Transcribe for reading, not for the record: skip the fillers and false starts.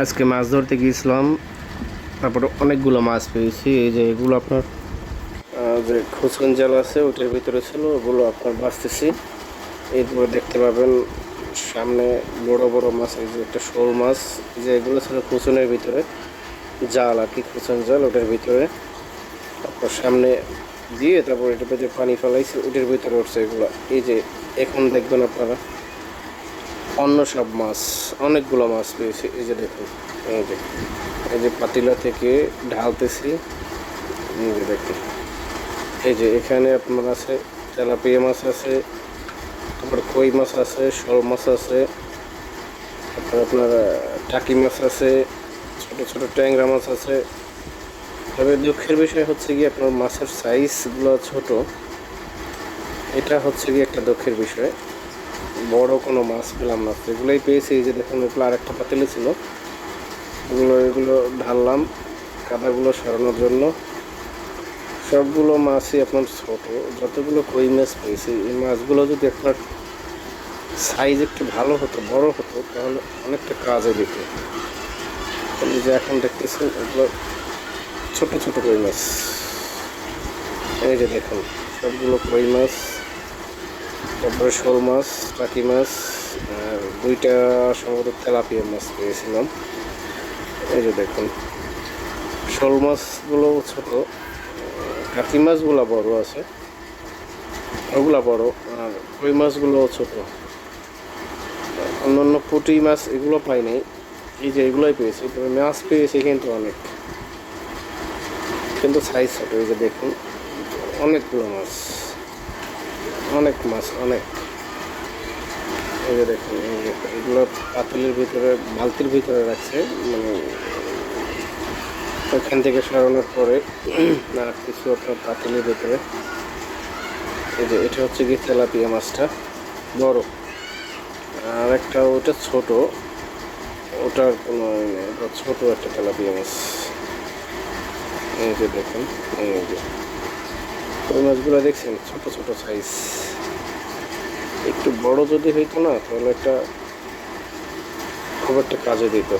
আজকে মাছ ধরতে গিয়েছিলাম, তারপরে অনেকগুলো মাছ পেয়েছি। এই যে এগুলো আপনার যে খুচরো জাল আছে ওটার ভিতরে ছিল, ওগুলো আপনার বাঁচতেছি। এরপরে দেখতে পাবেন সামনে বড় বড় মাছ, এই যে একটা শোল মাছ, যে এগুলো ছিল খুচনের ভিতরে জাল আর কি, খুচন জাল ওটার ভিতরে। তারপর সামনে দিয়ে তারপর এটার ভিতরে পানি ফেলাইছে, ওটার ভিতরে উঠছে এগুলো। এই যে এখন দেখবেন আপনারা অন্য সব মাছ, অনেকগুলো মাছ পেয়েছি। এই যে দেখুন, এই যে এই যে পাতিলা থেকে ঢালতেছি, এই যে দেখুন। এই যে এখানে আপনার আছে তেলাপিয়া মাছ আছে, তারপর কই মাছ আছে, শোল মাছ আছে, তারপর আপনার টাকি মাছ আছে, ছোট ছোট ট্যাংরা মাছ আছে। তবে দুঃখের বিষয় হচ্ছে কি আপনার মাছের সাইজগুলো ছোট, এটা হচ্ছে কি একটা দুঃখের বিষয়। বড় কোনো মাছ পেলাম না, এগুলোই পেয়েছি। এই যে দেখুন, এগুলো আরেকটা পাতিলে ছিল, এগুলো ঢাললাম কাদাগুলো সরানোর জন্য। সবগুলো মাছই আপনার ছোট। যতগুলো কই মাছ পেয়েছি, এই মাছগুলো যদি আপনার সাইজ একটু ভালো হতো, বড় হতো, তাহলে অনেকটা কাজে দিত। এই যে এখন দেখতেছেন এগুলো ছোট ছোট কই মাছ। এই যে দেখুন সবগুলো কই মাছ, তারপরে শোল মাছ, টাকি মাছ, আর দুইটা সম্ভবত তেলাপিয়া মাছ পেয়েছিলাম। এই যে দেখুন শোল মাছগুলো ছোট, টাকি মাছগুলো বড় আছে, ওগুলা বড়, আর কই মাছগুলোও ছোট। অন্যান্য পুঁটি মাছ এগুলো পাই নাই, এই যে এগুলোই পেয়েছি। তবে মাছ পেয়েছি কিন্তু অনেক, কিন্তু সাইজ ছোট। এই যে দেখুন অনেকগুলো মাছ, অনেক মাছ, অনেক। এই যে দেখুন, এই যে এগুলো পাতিলের ভিতরে, বালতির ভিতরে রাখছে, মানে ওইখান থেকে সরানোর পরে আর কিছু আপনার পাতিলের ভিতরে। এই যে এটা হচ্ছে কি তেলাপিয়া মাছটা বড়, আর একটা ওটা ছোট, ওটার কোনো ছোট একটা তেলাপিয়া মাছ। এই যে দেখুন, এই যে ওই মাছগুলো দেখছেন ছোট ছোট সাইজ। একটু বড় যদি হইতো না, তাহলে একটা খুব একটা কাজে দিত।